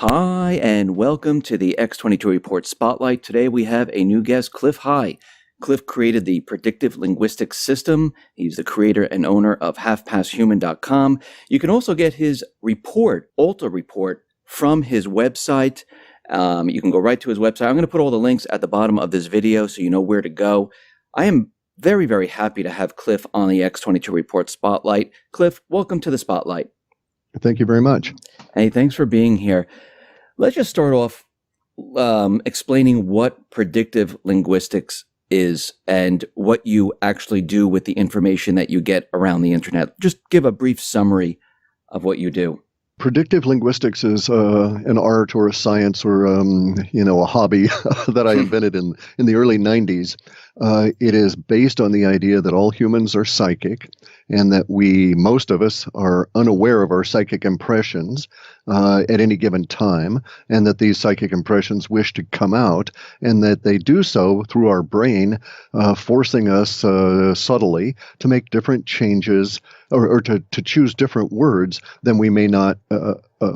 Hi, and welcome to the X22 Report Spotlight. Today we have a new guest, Clif. Hi. Clif created the predictive linguistics system. He's the creator and owner of halfpasthuman.com. You can also get his report, Alta Report, from his website. You can go right to his website. I'm going to put all the links at the bottom of this video so you know where to go. I am very, very happy to have Clif on the X22 Report Spotlight. Clif, welcome to the Spotlight. Thank you very much. Hey, thanks for being here. Let's just start off explaining what predictive linguistics is and what you actually do with the information that you get around the internet. Just give a brief summary of what you do. Predictive linguistics is an art or a science or a hobby that I invented in the early 90s. It is based on the idea that all humans are psychic and that most of us are unaware of our psychic impressions at any given time, and that these psychic impressions wish to come out, and that they do so through our brain, forcing us subtly to make different changes or to choose different words than we may not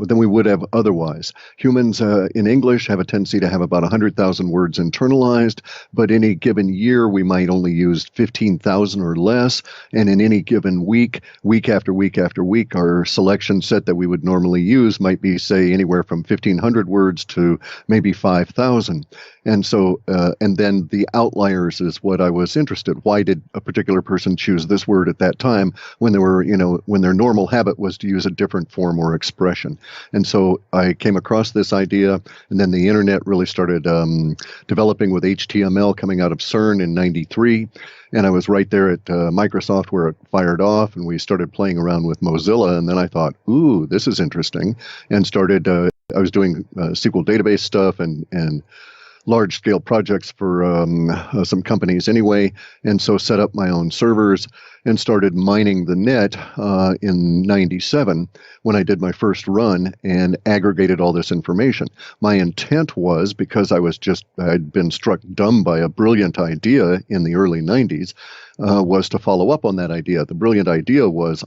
than we would have otherwise. Humans in English have a tendency to have about 100,000 words internalized, but in a given year we might only use 15,000 or less, and in any given week, week after week after week, our selection set that we would normally use might be, say, anywhere from 1,500 words to maybe 5,000. And so, and then the outliers is what I was interested. Why did a particular person choose this word at that time when when their normal habit was to use a different form or expression? And so I came across this idea, and then the internet really started developing with HTML coming out of CERN in '93. And I was right there at Microsoft where it fired off, and we started playing around with Mozilla. And then I thought, ooh, this is interesting, and started, I was doing SQL database stuff and large-scale projects for some companies anyway, and so set up my own servers and started mining the net in '97 when I did my first run and aggregated all this information. My intent was, because I'd been struck dumb by a brilliant idea in the early '90s, was to follow up on that idea. The brilliant idea was,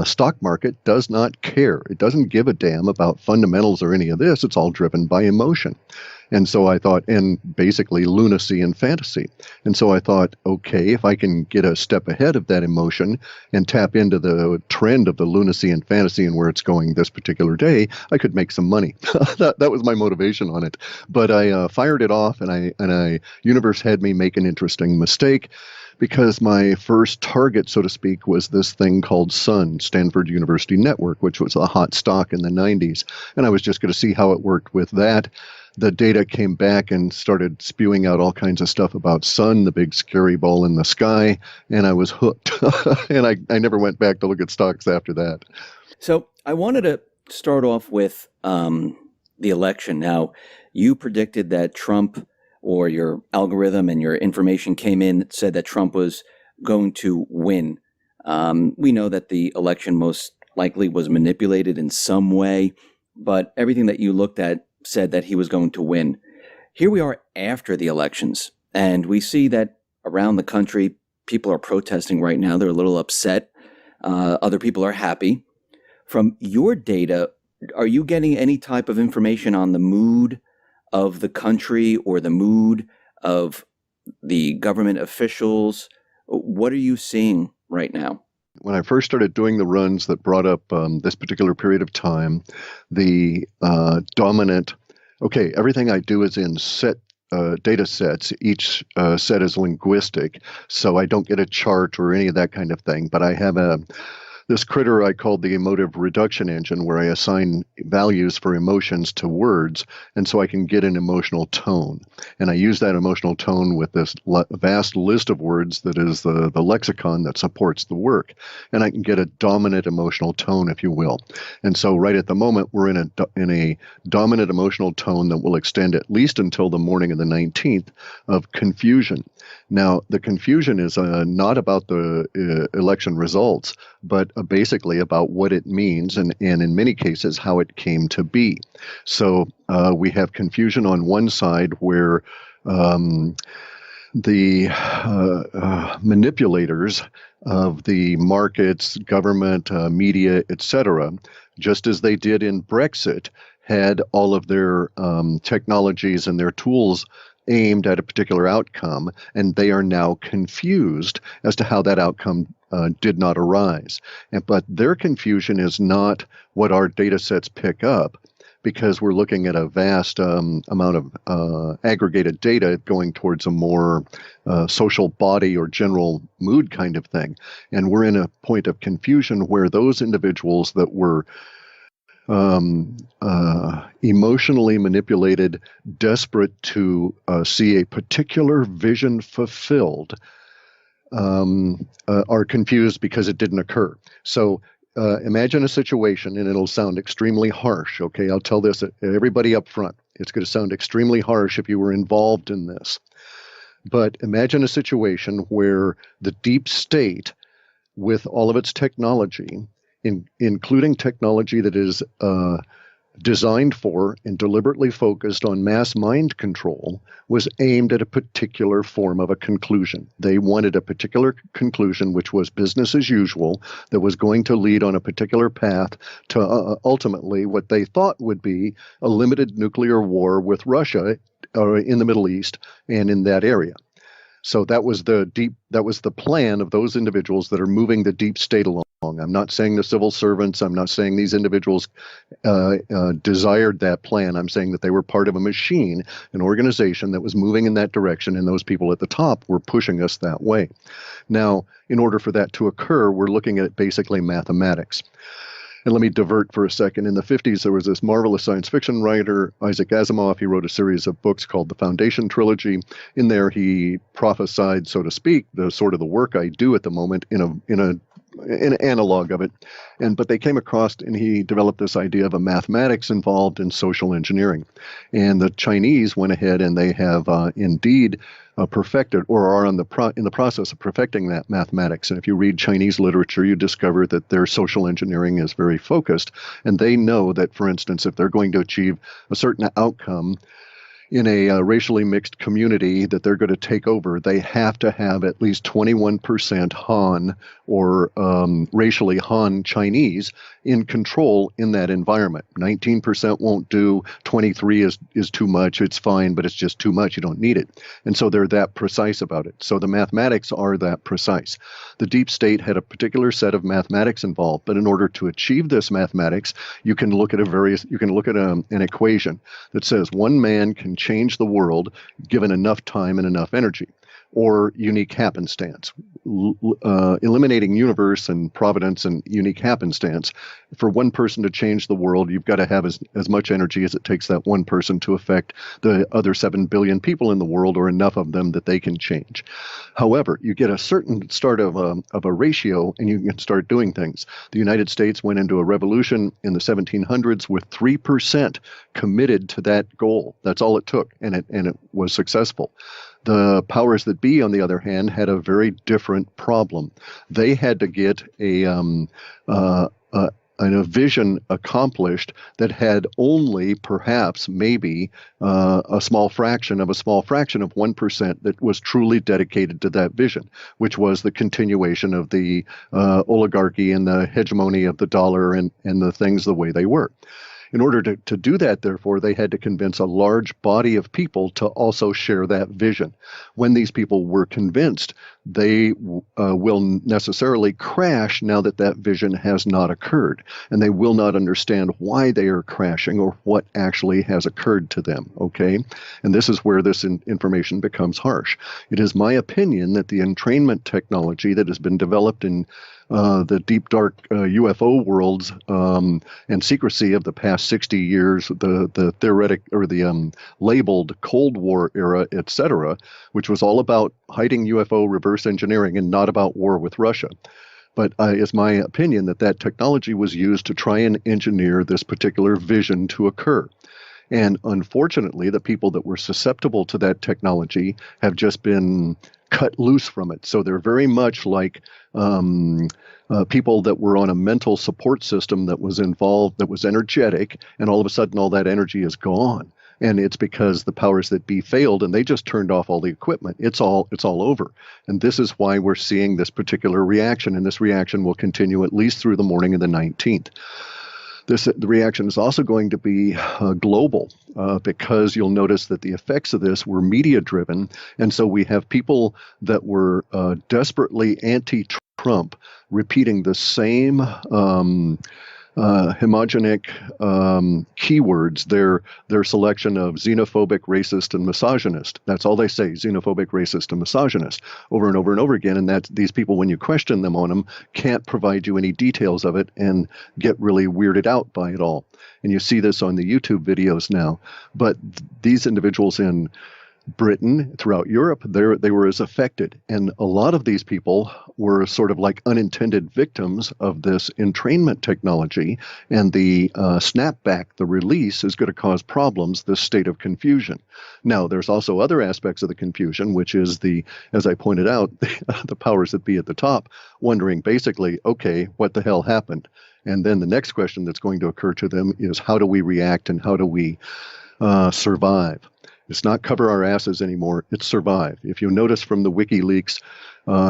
stock market does not care. It doesn't give a damn about fundamentals or any of this. It's all driven by emotion. And so I thought, and basically lunacy and fantasy. And so I thought, okay, if I can get a step ahead of that emotion and tap into the trend of the lunacy and fantasy and where it's going this particular day, I could make some money. That was my motivation on it. But I fired it off, and universe had me make an interesting mistake, because my first target, so to speak, was this thing called SUN, Stanford University Network, which was a hot stock in the 90s. And I was just going to see how it worked with that. The data came back and started spewing out all kinds of stuff about SUN, the big scary ball in the sky, and I was hooked. And I never went back to look at stocks after that. So I wanted to start off with the election. Now, you predicted that Trump, or your algorithm and your information came in that said that Trump was going to win. We know that the election most likely was manipulated in some way, but everything that you looked at said that he was going to win. Here we are after the elections, and we see that around the country, people are protesting right now. They're a little upset. Other people are happy. From your data, are you getting any type of information on the mood of the country or the mood of the government officials? What are you seeing right now? When I first started doing the runs that brought up this particular period of time, the dominant, everything I do is in set data sets. Each set is linguistic, so I don't get a chart or any of that kind of thing, but I have this critter I called the emotive reduction engine, where I assign values for emotions to words, and so I can get an emotional tone. And I use that emotional tone with this vast list of words that is the lexicon that supports the work. And I can get a dominant emotional tone, if you will. And so right at the moment, we're in a dominant emotional tone that will extend at least until the morning of the 19th of confusion. Now, the confusion is not about the election results, but basically about what it means, and in many cases how it came to be. So we have confusion on one side where the manipulators of the markets, government, media, etc., just as they did in Brexit, had all of their technologies and their tools aimed at a particular outcome, and they are now confused as to how that outcome did not arise. But their confusion is not what our data sets pick up, because we're looking at a vast amount of aggregated data going towards a more social body or general mood kind of thing. And we're in a point of confusion where those individuals that were emotionally manipulated, desperate to see a particular vision fulfilled, are confused because it didn't occur. So imagine a situation, and it'll sound extremely harsh. Okay, I'll tell this everybody up front. It's going to sound extremely harsh if you were involved in this. But imagine a situation where the deep state, with all of its technology, including technology that is designed for and deliberately focused on mass mind control, was aimed at a particular form of a conclusion. They wanted a particular conclusion, which was business as usual, that was going to lead on a particular path to ultimately what they thought would be a limited nuclear war with Russia in the Middle East and in that area. So that was the plan of those individuals that are moving the deep state along. I'm not saying the civil servants. I'm not saying these individuals desired that plan. I'm saying that they were part of a machine, an organization that was moving in that direction, and those people at the top were pushing us that way. Now, in order for that to occur, we're looking at basically mathematics. And let me divert for a second. In the 50s, there was this marvelous science fiction writer, Isaac Asimov. He wrote a series of books called the Foundation Trilogy. In there, he prophesied, so to speak, the sort of the work I do at the moment in an analog of it. But they came across, and he developed this idea of a mathematics involved in social engineering. And the Chinese went ahead and they have indeed perfected, or are in the process of perfecting that mathematics. And if you read Chinese literature, you discover that their social engineering is very focused. And they know that, for instance, if they're going to achieve a certain outcome in a racially mixed community that they're going to take over, they have to have at least 21% Han or racially Han Chinese in control in that environment. 19% won't do. 23 is too much. It's fine, but it's just too much. You don't need it. And so they're that precise about it. So the mathematics are that precise. The deep state had a particular set of mathematics involved, but in order to achieve this mathematics, you can look at an equation that says one man can change the world given enough time and enough energy, or unique happenstance. Eliminating universe and providence and unique happenstance. For one person to change the world, you've got to have as much energy as it takes that one person to affect the other 7 billion people in the world, or enough of them that they can change. However, you get a certain start of a ratio, and you can start doing things. The United States went into a revolution in the 1700s with 3% committed to that goal. That's all it took, and it was successful. The powers that be, on the other hand, had a very different problem. They had to get a vision accomplished that had only perhaps maybe a small fraction of 1% that was truly dedicated to that vision, which was the continuation of the oligarchy and the hegemony of the dollar and the things the way they were. In order to do that, therefore, they had to convince a large body of people to also share that vision. When these people were convinced, they will necessarily crash now that that vision has not occurred, and they will not understand why they are crashing or what actually has occurred to them, okay? And this is where this information becomes harsh. It is my opinion that the entrainment technology that has been developed in the deep, dark UFO worlds and secrecy of the past 60 years, the theoretic or the labeled Cold War era, etc., which was all about hiding UFO reverse engineering and not about war with Russia. But it's my opinion that that technology was used to try and engineer this particular vision to occur. And unfortunately, the people that were susceptible to that technology have just been cut loose from it. So they're very much like people that were on a mental support system that was involved, that was energetic, and all of a sudden all that energy is gone. And it's because the powers that be failed and they just turned off all the equipment. It's all over. And this is why we're seeing this particular reaction, and this reaction will continue at least through the morning of the 19th. The reaction is also going to be global because you'll notice that the effects of this were media driven. And so we have people that were desperately anti-Trump repeating the same homogenic keywords, their selection of xenophobic, racist, and misogynist. That's all they say, xenophobic, racist, and misogynist, over and over and over again. And that these people, when you question them on them, can't provide you any details of it and get really weirded out by it all. And you see this on the YouTube videos now. But these individuals in Britain, throughout Europe, they were as affected. And a lot of these people were sort of like unintended victims of this entrainment technology. And the snapback, the release, is going to cause problems, this state of confusion. Now, there's also other aspects of the confusion, which is as I pointed out, the powers that be at the top, wondering basically, okay, what the hell happened? And then the next question that's going to occur to them is, how do we react and how do we survive? It's not cover our asses anymore. It's survive. If you notice from the WikiLeaks,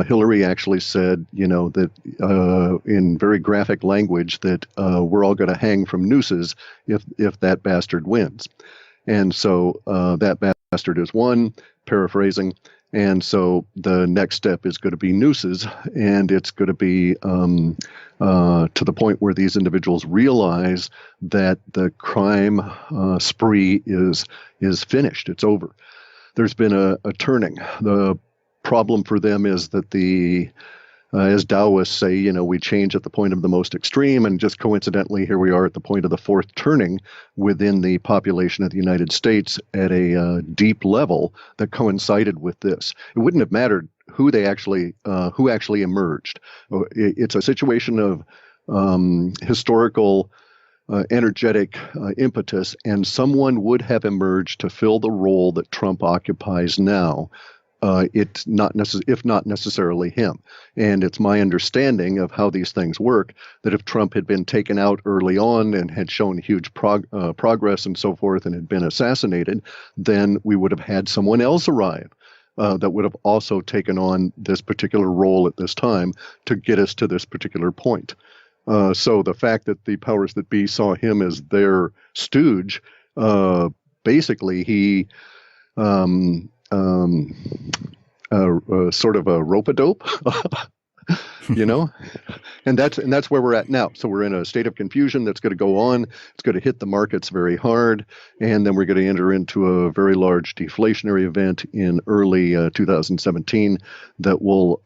Hillary actually said, that in very graphic language that we're all going to hang from nooses if that bastard wins. And so that bastard is one, paraphrasing. And so the next step is going to be nooses, and it's going to be to the point where these individuals realize that the crime spree is finished. It's over. There's been a turning. The problem for them is that as Taoists say, we change at the point of the most extreme, and just coincidentally, here we are at the point of the fourth turning within the population of the United States at a deep level that coincided with this. It wouldn't have mattered who actually emerged. It's a situation of historical energetic impetus, and someone would have emerged to fill the role that Trump occupies now. It's not if not necessarily him. And it's my understanding of how these things work that if Trump had been taken out early on and had shown huge progress and so forth and had been assassinated, then we would have had someone else arrive that would have also taken on this particular role at this time to get us to this particular point. So the fact that the powers that be saw him as their stooge, basically he sort of a rope-a-dope, and that's where we're at now. So we're in a state of confusion that's going to go on. It's going to hit the markets very hard, and then we're going to enter into a very large deflationary event in early 2017 that will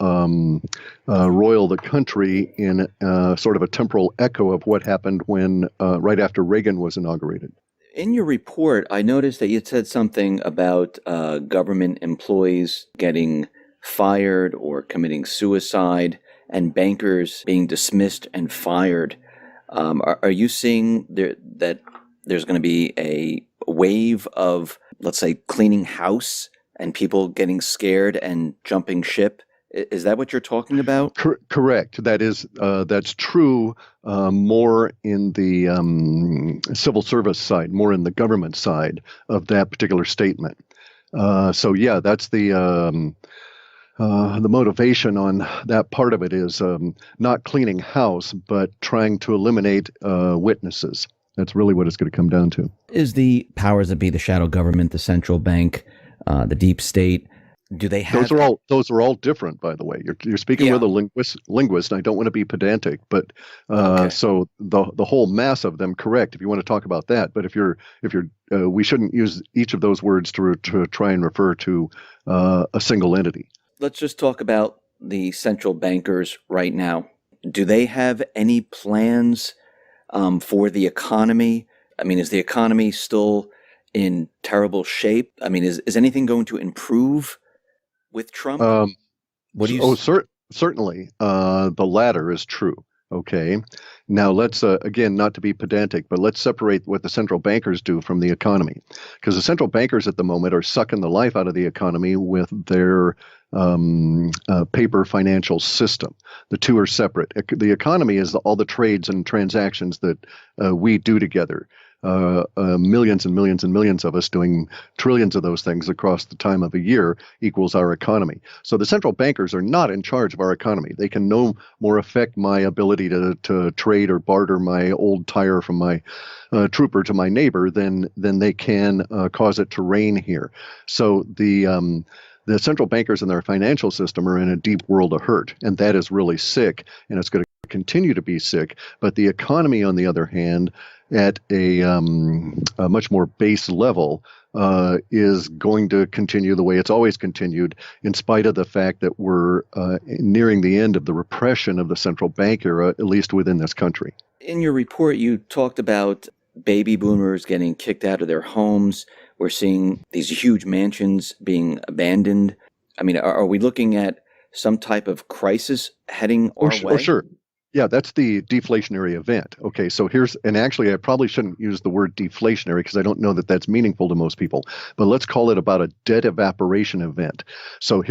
roil the country in sort of a temporal echo of what happened when right after Reagan was inaugurated. In your report, I noticed that you said something about government employees getting fired or committing suicide and bankers being dismissed and fired. Are you seeing that there's going to be a wave of, let's say, cleaning house and people getting scared and jumping ship? Is that what you're talking about? Correct. That's true more in the civil service side, more in the government side of that particular statement. So yeah, that's the motivation on that part of it is not cleaning house, but trying to eliminate witnesses. That's really what it's going to come down to. Is the powers that be, the shadow government, the central bank, the deep state, do they have... Those are all different, by the way. You're speaking with a linguist, and I don't want to be pedantic, but okay. So the whole mass of them, correct, if you want to talk about that. But if you're we shouldn't use each of those words to try and refer to a single entity. Let's just talk about the central bankers right now. Do they have any plans for the economy? I mean, is the economy still in terrible shape? I mean, is anything going to improve with Trump? What do you? Certainly. The latter is true. Okay. Now let's again, not to be pedantic, but let's separate what the central bankers do from the economy, because the central bankers at the moment are sucking the life out of the economy with their paper financial system. The two are separate. The economy is all the trades and transactions that we do together. millions and millions and millions of us doing trillions of those things across the time of a year equals our economy. So the central bankers are not in charge of our economy. They can no more affect my ability to trade or barter my old tire from my trooper to my neighbor than they can cause it to rain here. So the central bankers and their financial system are in a deep world of hurt, and that is really sick, and it's going to continue to be sick. But the economy, on the other hand, at a much more base level, is going to continue the way it's always continued, in spite of the fact that we're nearing the end of the repression of the central bank era, at least within this country. In your report, you talked about baby boomers getting kicked out of their homes. We're seeing these huge mansions being abandoned. I mean, are we looking at some type of crisis heading our way? Oh, sure. Yeah, that's the deflationary event. Okay, so and actually I probably shouldn't use the word deflationary because I don't know that that's meaningful to most people, but let's call it about a debt evaporation event. So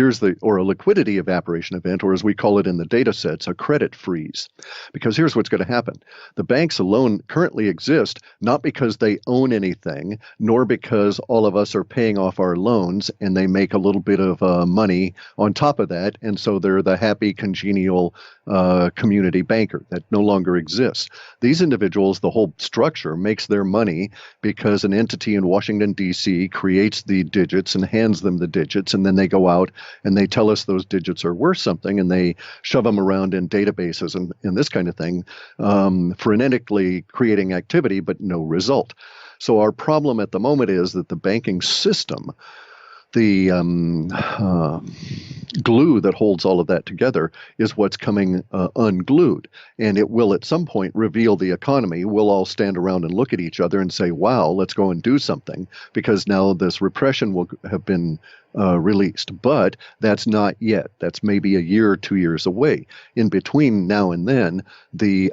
or a liquidity evaporation event, or as we call it in the data sets, a credit freeze. Because here's what's going to happen. The banks alone currently exist not because they own anything, nor because all of us are paying off our loans and they make a little bit of money on top of that, and so they're the happy, congenial community banker. That no longer exists. These individuals, the whole structure makes their money because an entity in Washington, D.C. creates the digits and hands them the digits, and then they go out and they tell us those digits are worth something, and they shove them around in databases and this kind of thing, frenetically creating activity, but no result. So our problem at the moment is that the banking system, the glue that holds all of that together, is what's coming unglued. And it will at some point reveal the economy. We'll all stand around and look at each other and say, wow, let's go and do something, because now this repression will have been released. But that's not yet. That's maybe a year or 2 years away. In between now and then, the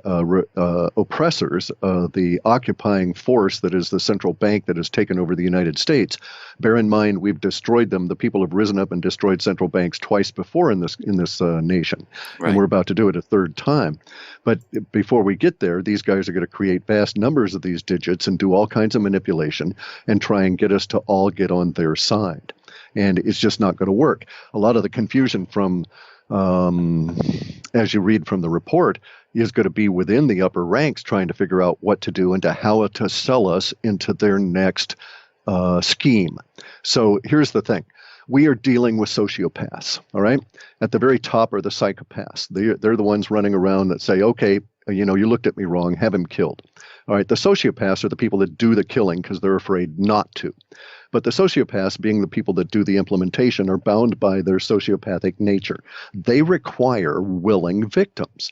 oppressors, the occupying force that is the central bank that has taken over the United States, bear in mind we've destroyed them. The people have risen up and destroyed central banks twice before in this nation, Right. And we're about to do it a third time. But before we get there, these guys are going to create vast numbers of these digits and do all kinds of manipulation and try and get us to all get on their side. And it's just not going to work. A lot of the confusion from, as you read from the report, is going to be within the upper ranks trying to figure out what to do and how to sell us into their next scheme. So here's the thing. We are dealing with sociopaths, all right? At the very top are the psychopaths. They're the ones running around that say, okay, you looked at me wrong, have him killed. All right, the sociopaths are the people that do the killing because they're afraid not to. But the sociopaths, being the people that do the implementation, are bound by their sociopathic nature. They require willing victims.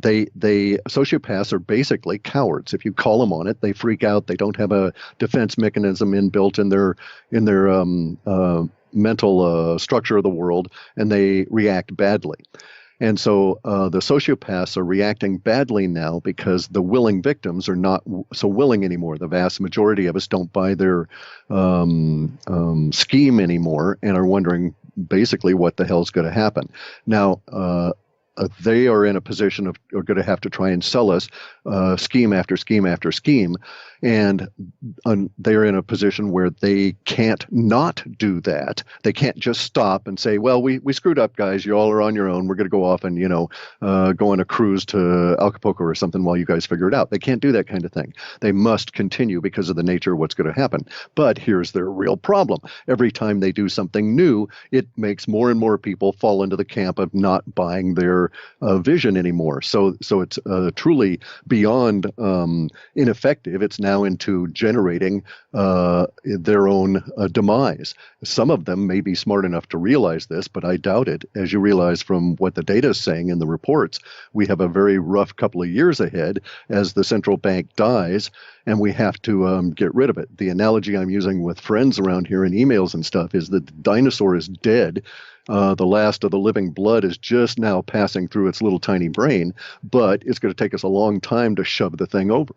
Sociopaths are basically cowards. If you call them on it, they freak out. They don't have a defense mechanism inbuilt in their mental structure of the world, and they react badly. And so the sociopaths are reacting badly now because the willing victims are not so willing anymore. The vast majority of us don't buy their scheme anymore and are wondering basically what the hell's going to happen. Now, they are in a position of are going to have to try and sell us scheme after scheme after scheme. And they're in a position where they can't not do that. They can't just stop and say, well, we screwed up, guys. You all are on your own. We're going to go off and, go on a cruise to Acapulco or something while you guys figure it out. They can't do that kind of thing. They must continue because of the nature of what's going to happen. But here's their real problem. Every time they do something new, it makes more and more people fall into the camp of not buying their vision anymore. So it's truly beyond ineffective. It's now into generating their own demise. Some of them may be smart enough to realize this, but I doubt it. As you realize from what the data is saying in the reports, we have a very rough couple of years ahead as the central bank dies, and we have to get rid of it. The analogy I'm using with friends around here in emails and stuff is that the dinosaur is dead. The last of the living blood is just now passing through its little tiny brain, but it's going to take us a long time to shove the thing over.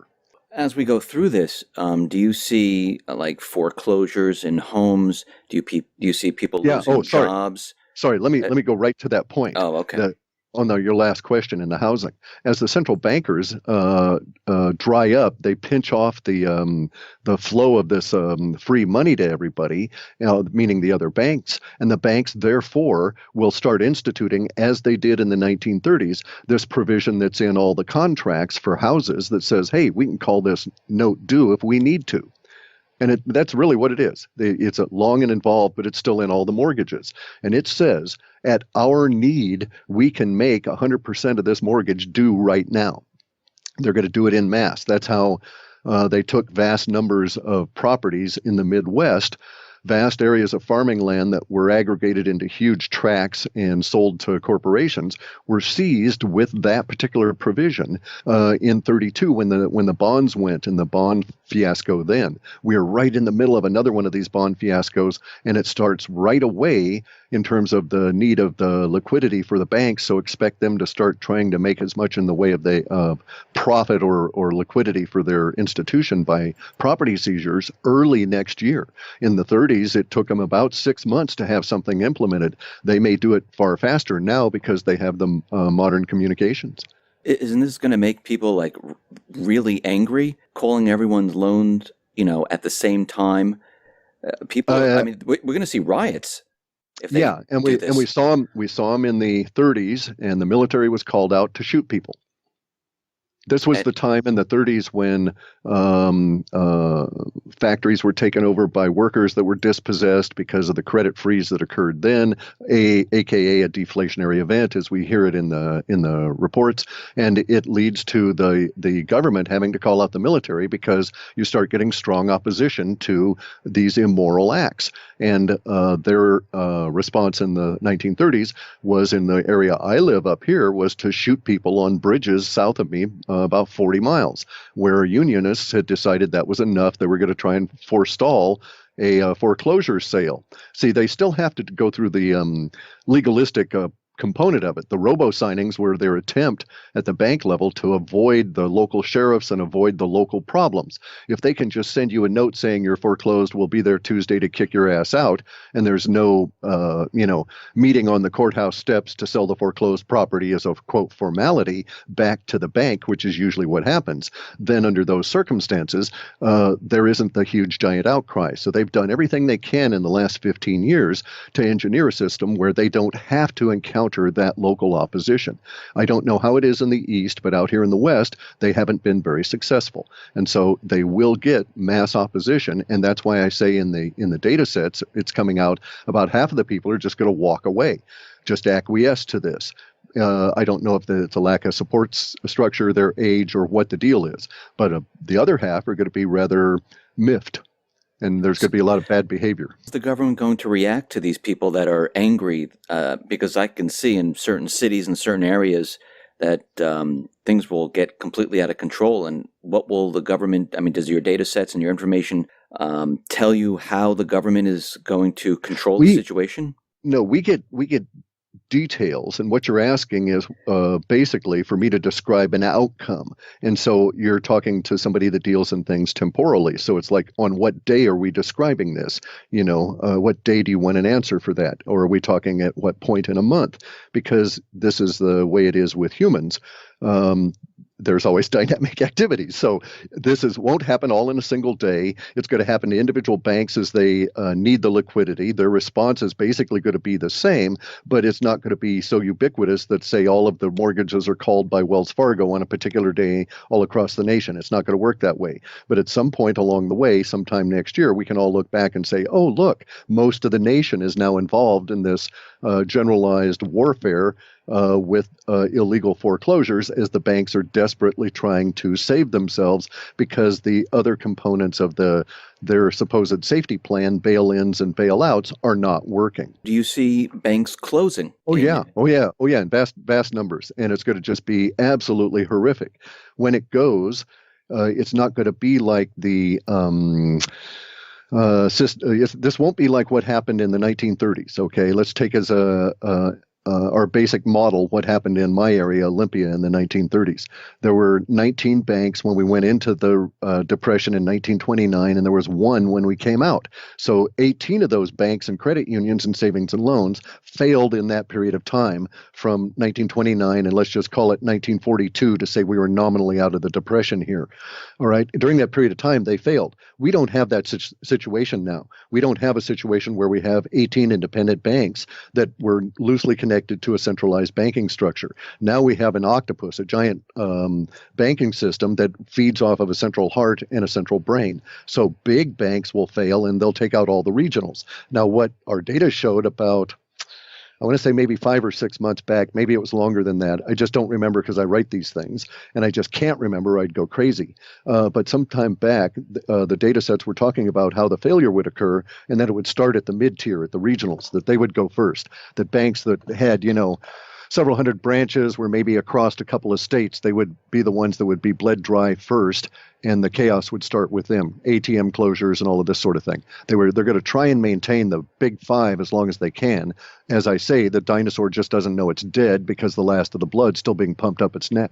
As we go through this, do you see like foreclosures in homes? Do you see people losing jobs? Sorry, let me go right to that point. Oh, okay. your last question in the housing. As the central bankers dry up, they pinch off the flow of this free money to everybody, meaning the other banks, and the banks therefore will start instituting, as they did in the 1930s, this provision that's in all the contracts for houses that says, hey, we can call this note due if we need to. And that's really what it is. It's long and involved, but it's still in all the mortgages. And it says, at our need, we can make 100% of this mortgage due right now. They're going to do it en masse. That's how they took vast numbers of properties in the Midwest, vast areas of farming land that were aggregated into huge tracts and sold to corporations, were seized with that particular provision in 32 when the bonds went and the bond fiasco. Then we are right in the middle of another one of these bond fiascos, and it starts right away in terms of the need of the liquidity for the banks. So expect them to start trying to make as much in the way of the profit or liquidity for their institution by property seizures early next year. In the 30s, it took them about 6 months to have something implemented. They may do it far faster now because they have the modern communications. Isn't this going to make people like really angry, calling everyone's loans, at the same time? People, I mean, we're going to see riots. If they we saw them in the 30s, and the military was called out to shoot people. This was the time in the 30s when factories were taken over by workers that were dispossessed because of the credit freeze that occurred then, aka a deflationary event, as we hear it in the reports, and it leads to the government having to call out the military because you start getting strong opposition to these immoral acts. And their response in the 1930s was, in the area I live up here, was to shoot people on bridges south of me, about 40 miles, where unionists had decided that was enough. They were going to try and forestall a foreclosure sale. See, they still have to go through the legalistic component of it. The robo-signings were their attempt at the bank level to avoid the local sheriffs and avoid the local problems. If they can just send you a note saying you're foreclosed, we'll be there Tuesday to kick your ass out, and there's no meeting on the courthouse steps to sell the foreclosed property as a, quote, formality back to the bank, which is usually what happens, then under those circumstances, there isn't the huge giant outcry. So they've done everything they can in the last 15 years to engineer a system where they don't have to encounter that local opposition. I don't know how it is in the East, but out here in the West, they haven't been very successful. And so they will get mass opposition. And that's why I say in the data sets, it's coming out about half of the people are just going to walk away, just acquiesce to this. I don't know if it's a lack of support structure, their age, or what the deal is. But the other half are going to be rather miffed. And there's going to be a lot of bad behavior. Is the government going to react to these people that are angry? Because I can see in certain cities and certain areas that things will get completely out of control. And what will the government, does your data sets and your information tell you how the government is going to control the situation? No, we get details, and what you're asking is basically for me to describe an outcome. And so you're talking to somebody that deals in things temporally. So it's like, on what day are we describing this? What day do you want an answer for that? Or are we talking at what point in a month? Because this is the way it is with humans. There's always dynamic activities. So this won't happen all in a single day. It's going to happen to individual banks as they need the liquidity. Their response is basically going to be the same, but it's not going to be so ubiquitous that, say, all of the mortgages are called by Wells Fargo on a particular day all across the nation. It's not going to work that way. But at some point along the way, sometime next year, we can all look back and say, oh, look, most of the nation is now involved in this generalized warfare with illegal foreclosures, as the banks are desperately trying to save themselves because the other components of their supposed safety plan, bail-ins and bail-outs, are not working. Do you see banks closing? Oh yeah, in vast numbers, and it's going to just be absolutely horrific. When it goes, it's not going to be like the this won't be like what happened in the 1930s. Okay, let's take as a our basic model, what happened in my area, Olympia, in the 1930s. There were 19 banks when we went into the Depression in 1929, and there was one when we came out. So 18 of those banks and credit unions and savings and loans failed in that period of time from 1929, and let's just call it 1942 to say we were nominally out of the Depression here. All right. During that period of time, they failed. We don't have that situation now. We don't have a situation where we have 18 independent banks that were loosely connected to a centralized banking structure. Now we have an octopus, a giant banking system that feeds off of a central heart and a central brain. So big banks will fail and they'll take out all the regionals. Now, what our data showed about, I want to say maybe 5 or 6 months back, maybe it was longer than that. I just don't remember because I write these things, and I just can't remember. I'd go crazy. But sometime back, the data sets were talking about how the failure would occur, and that it would start at the mid-tier, at the regionals, that they would go first. That banks that had, several hundred branches were maybe across a couple of states, they would be the ones that would be bled dry first, and the chaos would start with them. ATM closures and all of this sort of thing. They're going to try and maintain the big five as long as they can. As I say, the dinosaur just doesn't know it's dead because the last of the blood's still being pumped up its neck.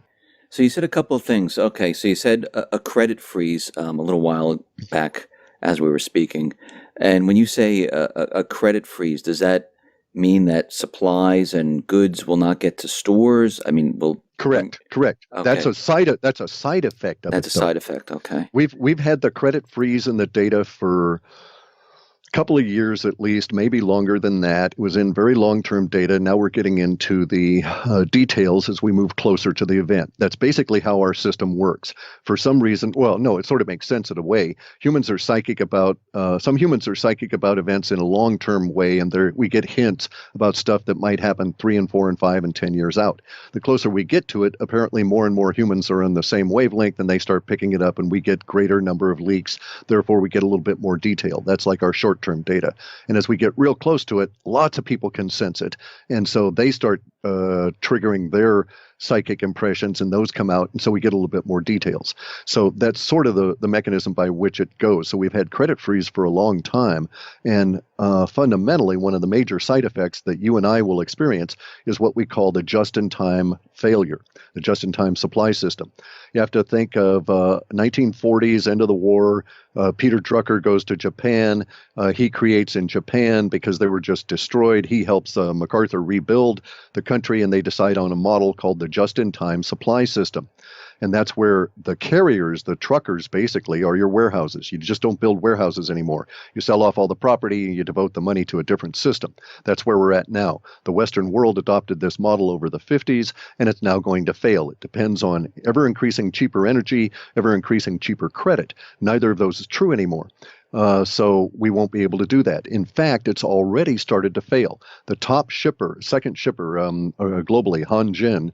So you said a couple of things. Okay, so you said a credit freeze a little while back as we were speaking. And when you say a credit freeze, does that mean that supplies and goods will not get to stores? I mean, Correct. Okay. That's a side effect of it. That's a side effect. Okay. We've had the credit freeze in the data for a couple of years at least, maybe longer than that. It was in very long-term data. Now we're getting into the details as we move closer to the event. That's basically how our system works. For some reason, well, no, it sort of makes sense in a way. Humans are psychic about, some humans are psychic about events in a long-term way, and we get hints about stuff that might happen 3 and 4 and 5 and 10 years out. The closer we get to it, apparently more and more humans are on the same wavelength, and they start picking it up, and we get greater number of leaks. Therefore, we get a little bit more detail. That's like our short-term data. And as we get real close to it, lots of people can sense it. And so they start triggering their psychic impressions, and those come out, and so we get a little bit more details. So that's sort of the mechanism by which it goes. So we've had credit freeze for a long time, and fundamentally, one of the major side effects that you and I will experience is what we call the just-in-time failure, the just-in-time supply system. You have to think of 1940s, end of the war. Peter Drucker goes to Japan. He creates in Japan, because they were just destroyed, he helps MacArthur rebuild the country, and they decide on a model called the just-in-time supply system. And that's where the carriers, the truckers, basically are your warehouses. You just don't build warehouses anymore. You sell off all the property and you devote the money to a different system. That's where we're at now. The Western world adopted this model over the 50s, and it's now going to fail. It depends on ever-increasing cheaper energy, ever-increasing cheaper credit. Neither of those is true anymore. So we won't be able to do that. In fact, it's already started to fail. The top shipper, second shipper globally, Hanjin,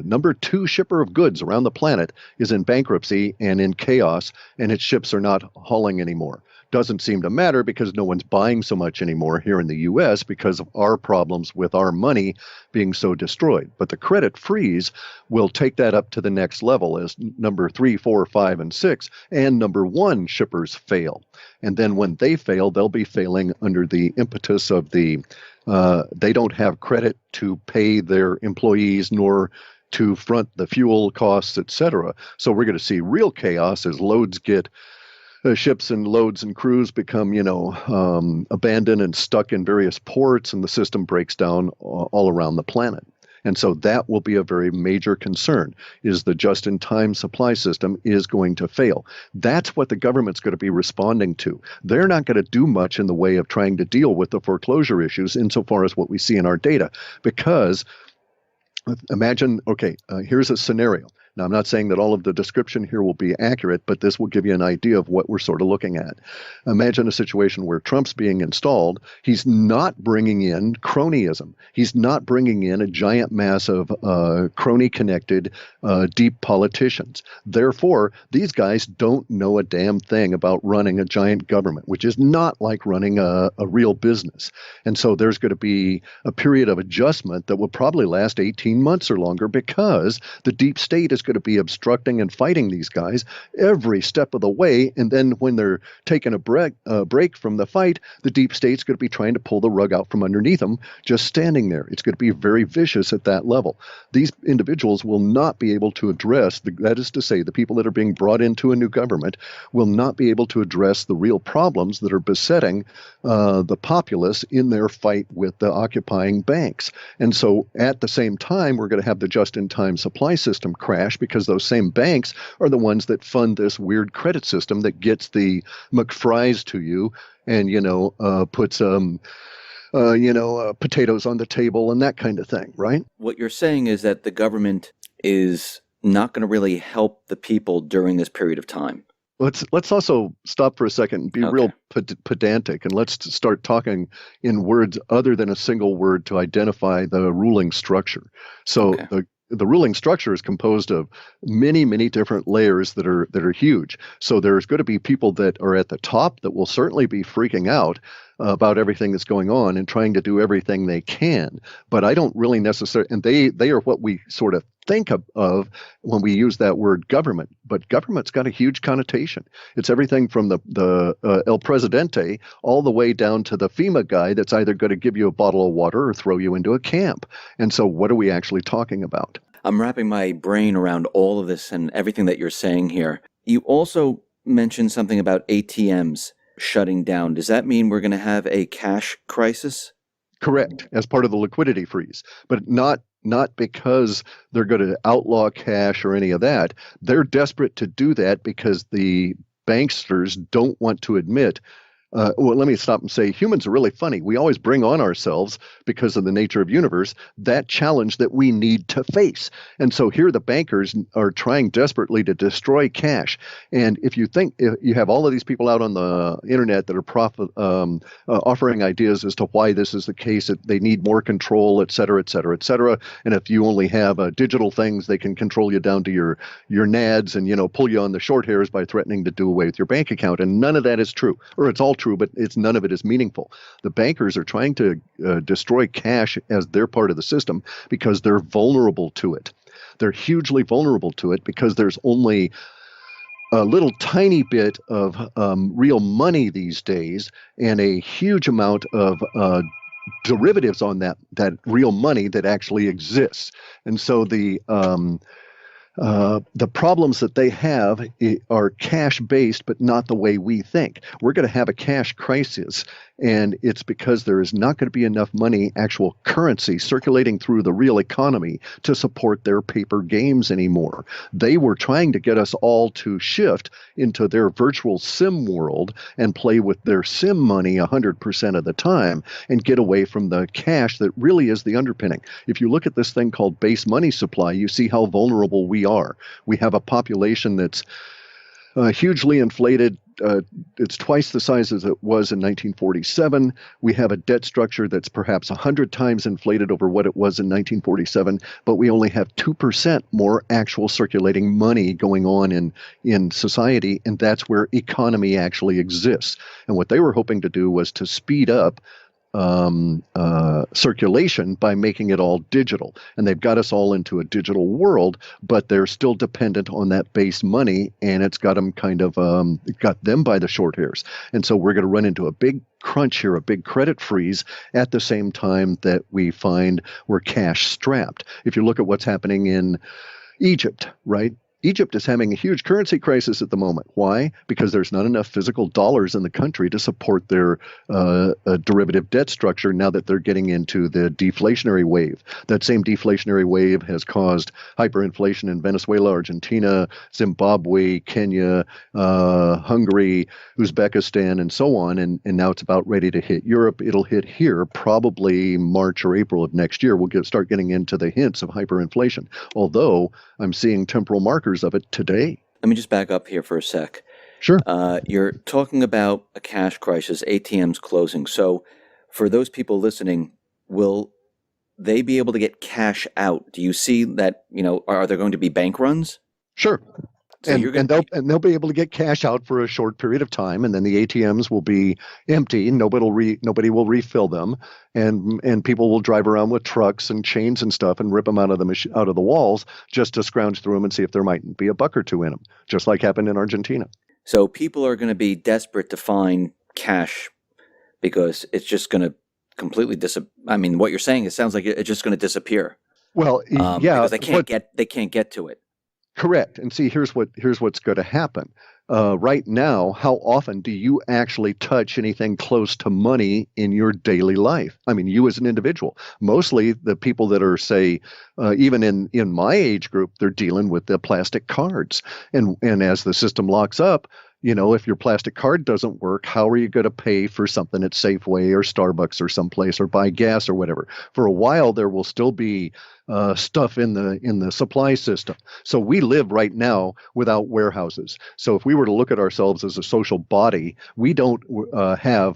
number 2 shipper of goods around the planet, is in bankruptcy and in chaos, and its ships are not hauling anymore. Doesn't seem to matter because no one's buying so much anymore here in the U.S. because of our problems with our money being so destroyed. But the credit freeze will take that up to the next level as number 3, 4, 5, and 6 and number 1 shippers fail. And then when they fail, they'll be failing under the impetus of they don't have credit to pay their employees nor to front the fuel costs, etc. So we're going to see real chaos as loads get ships and loads and crews become, abandoned and stuck in various ports, and the system breaks down all around the planet. And so that will be a very major concern, is the just-in-time supply system is going to fail. That's what the government's going to be responding to. They're not going to do much in the way of trying to deal with the foreclosure issues insofar as what we see in our data, because imagine, here's a scenario. Now, I'm not saying that all of the description here will be accurate, but this will give you an idea of what we're sort of looking at. Imagine a situation where Trump's being installed. He's not bringing in cronyism. He's not bringing in a giant mass of crony-connected, deep politicians. Therefore, these guys don't know a damn thing about running a giant government, which is not like running a real business. And so there's going to be a period of adjustment that will probably last 18 months or longer because the deep state is going to be obstructing and fighting these guys every step of the way. And then when they're taking a break from the fight, the deep state's going to be trying to pull the rug out from underneath them, just standing there. It's going to be very vicious at that level. These individuals will not be able to address, that is to say, the people that are being brought into a new government will not be able to address the real problems that are besetting the populace in their fight with the occupying banks. And so at the same time, we're going to have the just-in-time supply system crash because those same banks are the ones that fund this weird credit system that gets the McFries to you and, puts potatoes on the table and that kind of thing, right? What you're saying is that the government is not going to really help the people during this period of time. Let's also stop for a second and be real pedantic, and let's start talking in words other than a single word to identify the ruling structure. So the ruling structure is composed of many, many different layers that are huge. So there's going to be people that are at the top that will certainly be freaking out about everything that's going on and trying to do everything they can. But I don't really necessarily, and they are what we sort of think of when we use that word government. But government's got a huge connotation. It's everything from the El Presidente all the way down to the FEMA guy that's either going to give you a bottle of water or throw you into a camp. And so what are we actually talking about? I'm wrapping my brain around all of this and everything that you're saying here. You also mentioned something about ATMs shutting down. Does that mean we're going to have a cash crisis? Correct, as part of the liquidity freeze, but not because they're going to outlaw cash or any of that. They're desperate to do that because the banksters don't want to admit. Well, let me stop and say humans are really funny. We always bring on ourselves, because of the nature of universe, that challenge that we need to face. And so here the bankers are trying desperately to destroy cash. And if you have all of these people out on the internet that are offering ideas as to why this is the case, that they need more control, et cetera, et cetera, et cetera. And if you only have digital things, they can control you down to your nads and, pull you on the short hairs by threatening to do away with your bank account. And none of that is true, or it's all true, but none of it is meaningful. The bankers are trying to destroy cash as their part of the system because they're vulnerable to it. They're hugely vulnerable to it because there's only a little tiny bit of real money these days and a huge amount of derivatives on that real money that actually exists. And so the problems that they have are cash-based, but not the way we think. We're going to have a cash crisis, and it's because there is not going to be enough money, actual currency, circulating through the real economy to support their paper games anymore. They were trying to get us all to shift into their virtual sim world and play with their sim money 100% of the time and get away from the cash that really is the underpinning. If you look at this thing called base money supply, you see how vulnerable we are. We have a population that's hugely inflated. It's twice the size as it was in 1947. We have a debt structure that's perhaps 100 times inflated over what it was in 1947, but we only have 2% more actual circulating money going on in society, and that's where economy actually exists. And what they were hoping to do was to speed up circulation by making it all digital. And they've got us all into a digital world, but they're still dependent on that base money, and it's got them got them by the short hairs. And so we're going to run into a big crunch here, a big credit freeze at the same time that we find we're cash strapped. If you look at what's happening in Egypt, right? Egypt is having a huge currency crisis at the moment. Why? Because there's not enough physical dollars in the country to support their derivative debt structure now that they're getting into the deflationary wave. That same deflationary wave has caused hyperinflation in Venezuela, Argentina, Zimbabwe, Kenya, Hungary, Uzbekistan, and so on. And now it's about ready to hit Europe. It'll hit here probably March or April of next year. We'll start getting into the hints of hyperinflation, although I'm seeing temporal markers of it today. Let me just back up here for a sec. Sure. You're talking about a cash crisis, ATMs closing. So for those people listening, will they be able to get cash out? Do you see that, are there going to be bank runs? Sure. So you're going to They'll be able to get cash out for a short period of time, and then the ATMs will be empty. Nobody will refill them, and people will drive around with trucks and chains and stuff and rip them out of the walls just to scrounge through them and see if there might be a buck or two in them, just like happened in Argentina. So people are going to be desperate to find cash because it's just going to completely I mean, what you're saying, it sounds like it's just going to disappear. Well, yeah, because they can't get to it. Correct. And see, here's what's going to happen. Right now, how often do you actually touch anything close to money in your daily life? I mean, you as an individual. Mostly the people that are, say, even in my age group, they're dealing with the plastic cards. And as the system locks up, if your plastic card doesn't work, how are you going to pay for something at Safeway or Starbucks or someplace, or buy gas or whatever? For a while, there will still be stuff in the supply system. So we live right now without warehouses. So if we were to look at ourselves as a social body, we don't have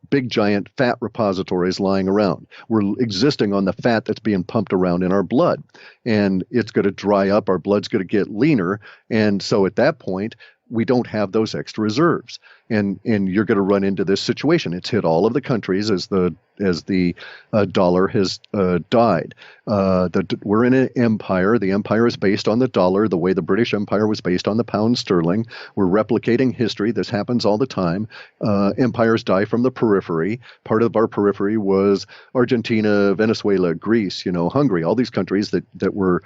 big giant fat repositories lying around. We're existing on the fat that's being pumped around in our blood, and it's going to dry up. Our blood's going to get leaner, and so at that point, we don't have those extra reserves, and you're going to run into this situation. It's hit all of the countries as the dollar has died. We're in an empire. The empire is based on the dollar, the way the British Empire was based on the pound sterling. We're replicating history. This happens all the time. Empires die from the periphery. Part of our periphery was Argentina, Venezuela, Greece, Hungary, all these countries that were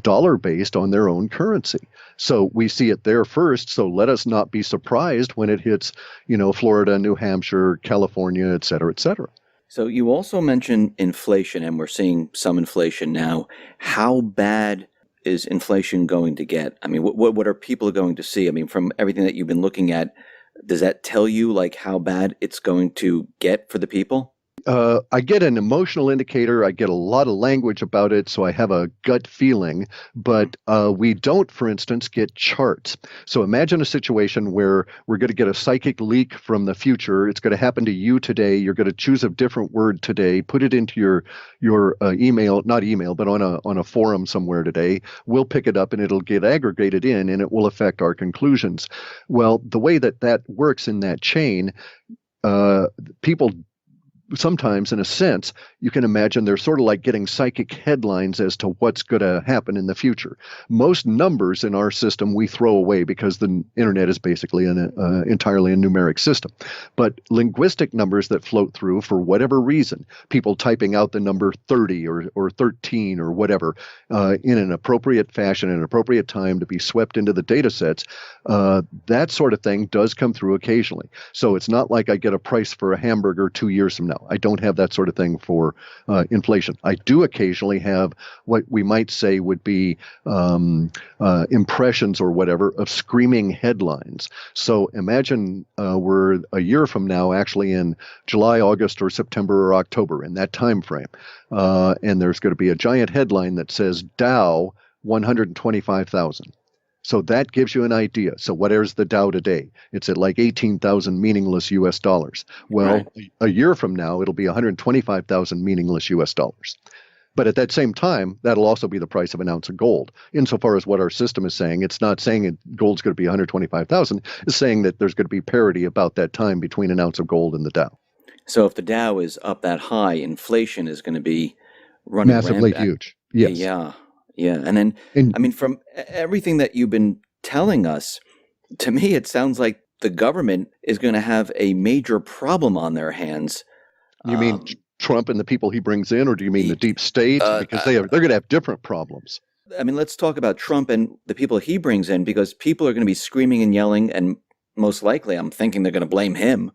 dollar based on their own currency. So we see it there first. So let us not be surprised when it hits, Florida, New Hampshire, California, et cetera, et cetera. So you also mentioned inflation, and we're seeing some inflation now. How bad is inflation going to get? I mean, what are people going to see? I mean, from everything that you've been looking at, does that tell you like how bad it's going to get for the people? I get an emotional indicator. I get a lot of language about it, so I have a gut feeling. But we don't, for instance, get charts. So imagine a situation where we're going to get a psychic leak from the future. It's going to happen to you today. You're going to choose a different word today, put it into your email, not email, but on a forum somewhere today. We'll pick it up and it'll get aggregated in, and it will affect our conclusions. Well, the way that works in that chain, people sometimes, in a sense, you can imagine they're sort of like getting psychic headlines as to what's going to happen in the future. Most numbers in our system we throw away because the internet is basically entirely a numeric system. But linguistic numbers that float through for whatever reason, people typing out the number 30 or 13 or whatever in an appropriate fashion, in an appropriate time to be swept into the data sets, that sort of thing does come through occasionally. So it's not like I get a price for a hamburger 2 years from now. I don't have that sort of thing for inflation. I do occasionally have what we might say would be impressions or whatever of screaming headlines. So imagine we're a year from now, actually in July, August, or September or October, in that time frame, and there's going to be a giant headline that says Dow 125,000. So that gives you an idea. So what is the Dow today? It's at like 18,000 meaningless US dollars. Well, right. A year from now, it'll be 125,000 meaningless US dollars. But at that same time, that'll also be the price of an ounce of gold. Insofar as what our system is saying, it's not saying gold's going to be 125,000. It's saying that there's going to be parity about that time between an ounce of gold and the Dow. So if the Dow is up that high, inflation is going to be running massively rampant. Huge. Yes. Yeah. Yeah. And then, I mean, from everything that you've been telling us, to me, it sounds like the government is going to have a major problem on their hands. You mean Trump and the people he brings in, or do you mean the deep state? Because they're going to have different problems. I mean, let's talk about Trump and the people he brings in, because people are going to be screaming and yelling, and most likely I'm thinking they're going to blame him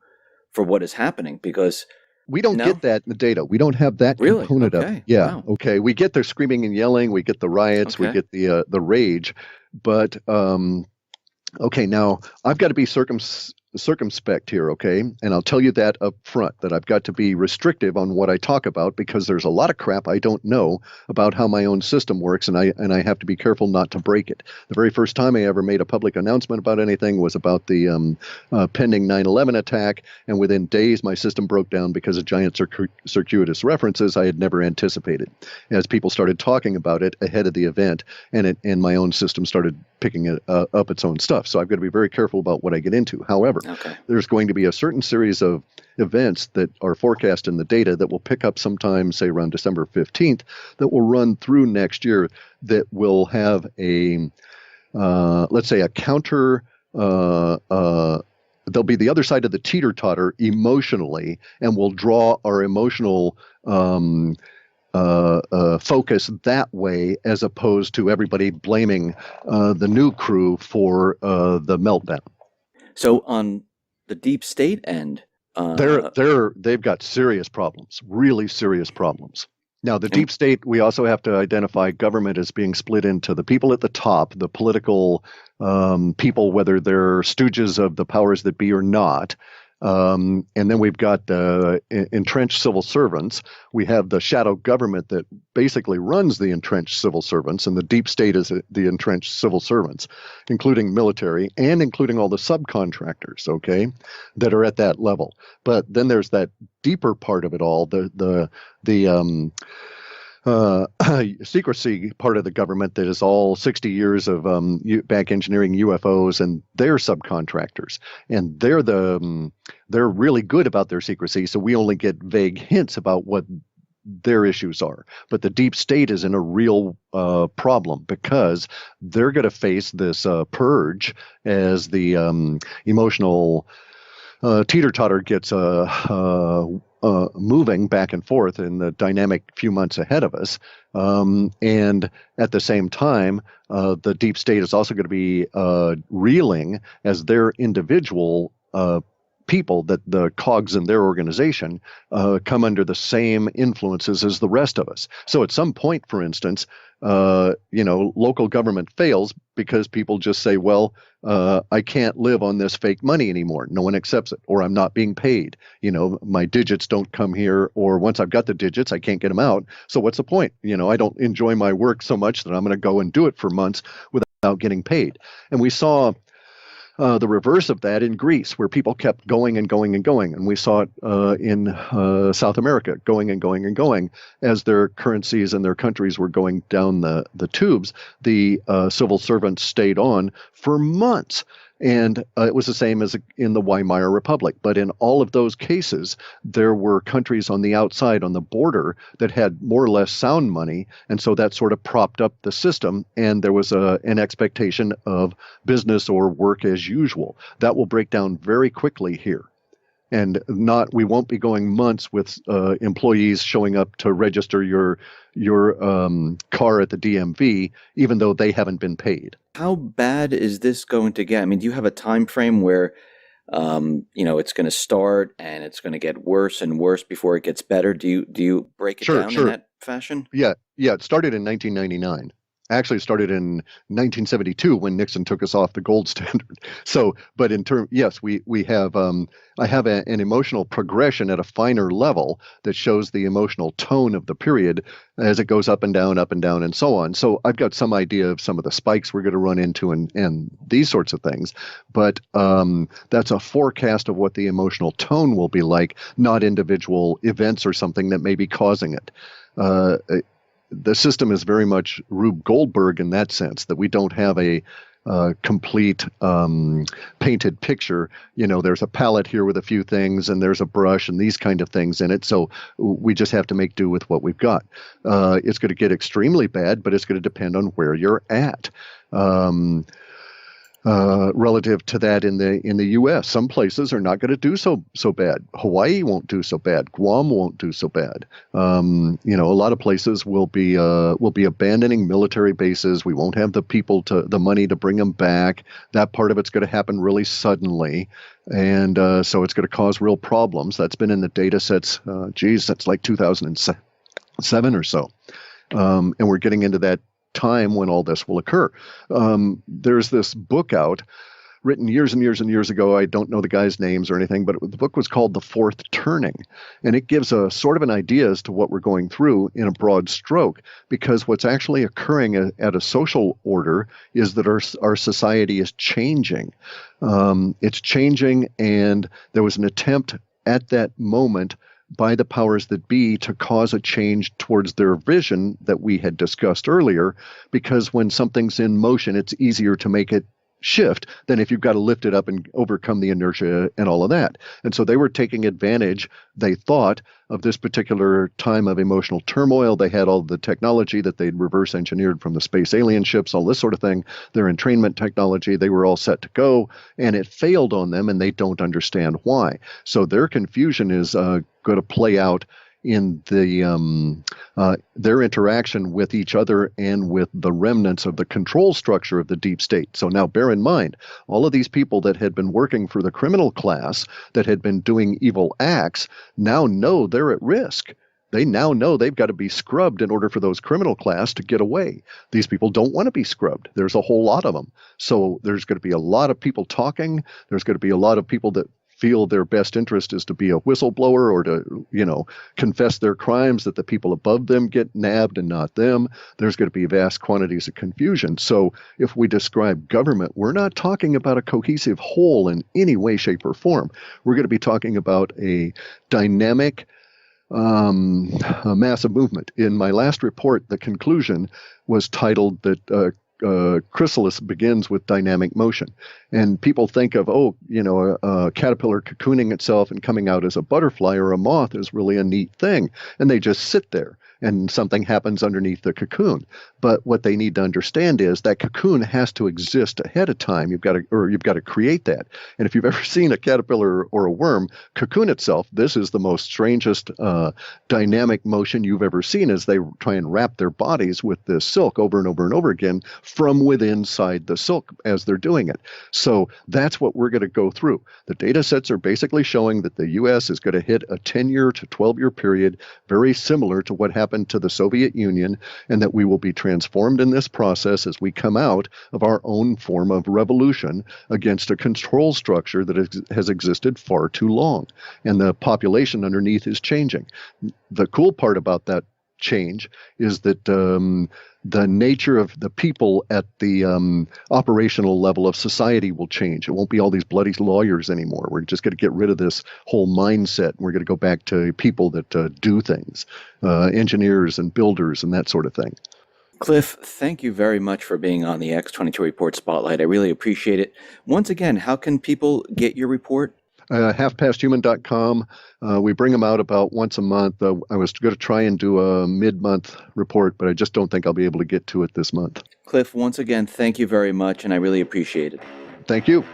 for what is happening, because we don't get that in the data. We don't have that component of it. Yeah. Wow. Okay. We get the screaming and yelling. We get the riots. We get the rage. But okay, now I've got to be circumspect here, okay? And I'll tell you that up front, that I've got to be restrictive on what I talk about, because there's a lot of crap I don't know about how my own system works, and I have to be careful not to break it. The very first time I ever made a public announcement about anything was about the pending 9/11 attack, and within days my system broke down because of giant circuitous references I had never anticipated. As people started talking about it ahead of the event, and my own system started picking it, up its own stuff. So I've got to be very careful about what I get into. However, there's going to be a certain series of events that are forecast in the data that will pick up sometime, say around December 15th, that will run through next year, that will have a, let's say, a counter, they'll be the other side of the teeter-totter emotionally, and will draw our emotional focus that way, as opposed to everybody blaming the new crew for the meltdown. So on the deep state end, they've got serious problems, really serious problems. Now, the deep state, we also have to identify government as being split into the people at the top, the political people, whether they're stooges of the powers that be or not. And then we've got the entrenched civil servants. We have the shadow government that basically runs the entrenched civil servants, and the deep state is the entrenched civil servants, including military and including all the subcontractors, okay, that are at that level. But then there's that deeper part of it all, the secrecy part of the government that is all 60 years of back engineering UFOs, and they're subcontractors, and they're really good about their secrecy, so we only get vague hints about what their issues are. But the deep state is in a real problem, because they're going to face this purge as the emotional teeter-totter gets moving back and forth in the dynamic few months ahead of us. And at the same time, the deep state is also going to be reeling as their individual people, that the cogs in their organization come under the same influences as the rest of us. So at some point, for instance, local government fails because people just say, well, I can't live on this fake money anymore. No one accepts it, or I'm not being paid. My digits don't come here, or once I've got the digits, I can't get them out. So what's the point? I don't enjoy my work so much that I'm going to go and do it for months without getting paid. And we saw the reverse of that in Greece, where people kept going and going and going. And we saw it in South America, going and going and going. As their currencies and their countries were going down the tubes, the civil servants stayed on for months. And it was the same as in the Weimar Republic. But in all of those cases, there were countries on the outside, on the border, that had more or less sound money. And so that sort of propped up the system. And there was an expectation of business or work as usual. That will break down very quickly here. And we won't be going months with employees showing up to register your car at the DMV, even though they haven't been paid. How bad is this going to get? I mean, do you have a time frame where, it's going to start and it's going to get worse and worse before it gets better? Do you break it down in that fashion? Yeah. It started in 1999. Actually, it started in 1972 when Nixon took us off the gold standard. So, but yes, we have. I have an emotional progression at a finer level that shows the emotional tone of the period as it goes up and down, and so on. So I've got some idea of some of the spikes we're going to run into and these sorts of things. But that's a forecast of what the emotional tone will be like, not individual events or something that may be causing it. The system is very much Rube Goldberg in that sense, that we don't have a complete painted picture. There's a palette here with a few things, and there's a brush and these kind of things in it. So we just have to make do with what we've got. It's going to get extremely bad, but it's going to depend on where you're at. Relative to that in the U.S., some places are not going to do so bad. Hawaii won't do so bad. Guam won't do so bad. A lot of places will be abandoning military bases. We won't have the money to bring them back. That part of it's going to happen really suddenly, and so it's going to cause real problems. That's been in the data sets, since like 2007 or so, and we're getting into that time when all this will occur. There's this book out written years and years and years ago. I don't know the guy's names or anything, but the book was called The Fourth Turning, and it gives a sort of an idea as to what we're going through in a broad stroke, because what's actually occurring at a social order is that our society is changing. It's changing, and there was an attempt at that moment by the powers that be to cause a change towards their vision that we had discussed earlier, because when something's in motion, it's easier to make it shift than if you've got to lift it up and overcome the inertia and all of that. And so they were taking advantage, they thought, of this particular time of emotional turmoil. They had all the technology that they'd reverse engineered from the space alien ships, all this sort of thing, their entrainment technology. They were all set to go, and it failed on them, and they don't understand why. So their confusion is going to play out in their interaction with each other and with the remnants of the control structure of the deep state. So now bear in mind, all of these people that had been working for the criminal class, that had been doing evil acts, now know they're at risk. They now know they've got to be scrubbed in order for those criminal class to get away. These people don't want to be scrubbed. There's a whole lot of them. So there's going to be a lot of people talking. There's going to be a lot of people that feel their best interest is to be a whistleblower or to, confess their crimes, that the people above them get nabbed and not them. There's going to be vast quantities of confusion. So if we describe government, we're not talking about a cohesive whole in any way, shape, or form. We're going to be talking about a dynamic, a massive movement. In my last report, the conclusion was titled that chrysalis begins with dynamic motion. And people think of, a caterpillar cocooning itself and coming out as a butterfly or a moth is really a neat thing. And they just sit there and something happens underneath the cocoon. But what they need to understand is that cocoon has to exist ahead of time. You've got to create that. And if you've ever seen a caterpillar or a worm cocoon itself, this is the most strangest dynamic motion you've ever seen, as they try and wrap their bodies with this silk over and over and over again from within inside the silk as they're doing it. So that's what we're going to go through. The data sets are basically showing that the U.S. is going to hit a 10-year to 12-year period very similar to what happened to the Soviet Union, and that we will be transformed in this process as we come out of our own form of revolution against a control structure that has existed far too long. And the population underneath is changing. The cool part about that change is that the nature of the people at the operational level of society will change. It won't be all these bloody lawyers anymore. We're just going to get rid of this whole mindset. We're going to go back to people that do things, engineers and builders and that sort of thing. Clif, thank you very much for being on the X22 Report Spotlight. I really appreciate it. Once again, how can people get your report? halfpasthuman.com. We bring them out about once a month. I was going to try and do a mid-month report, but I just don't think I'll be able to get to it this month. Clif, once again, thank you very much, and I really appreciate it. Thank you.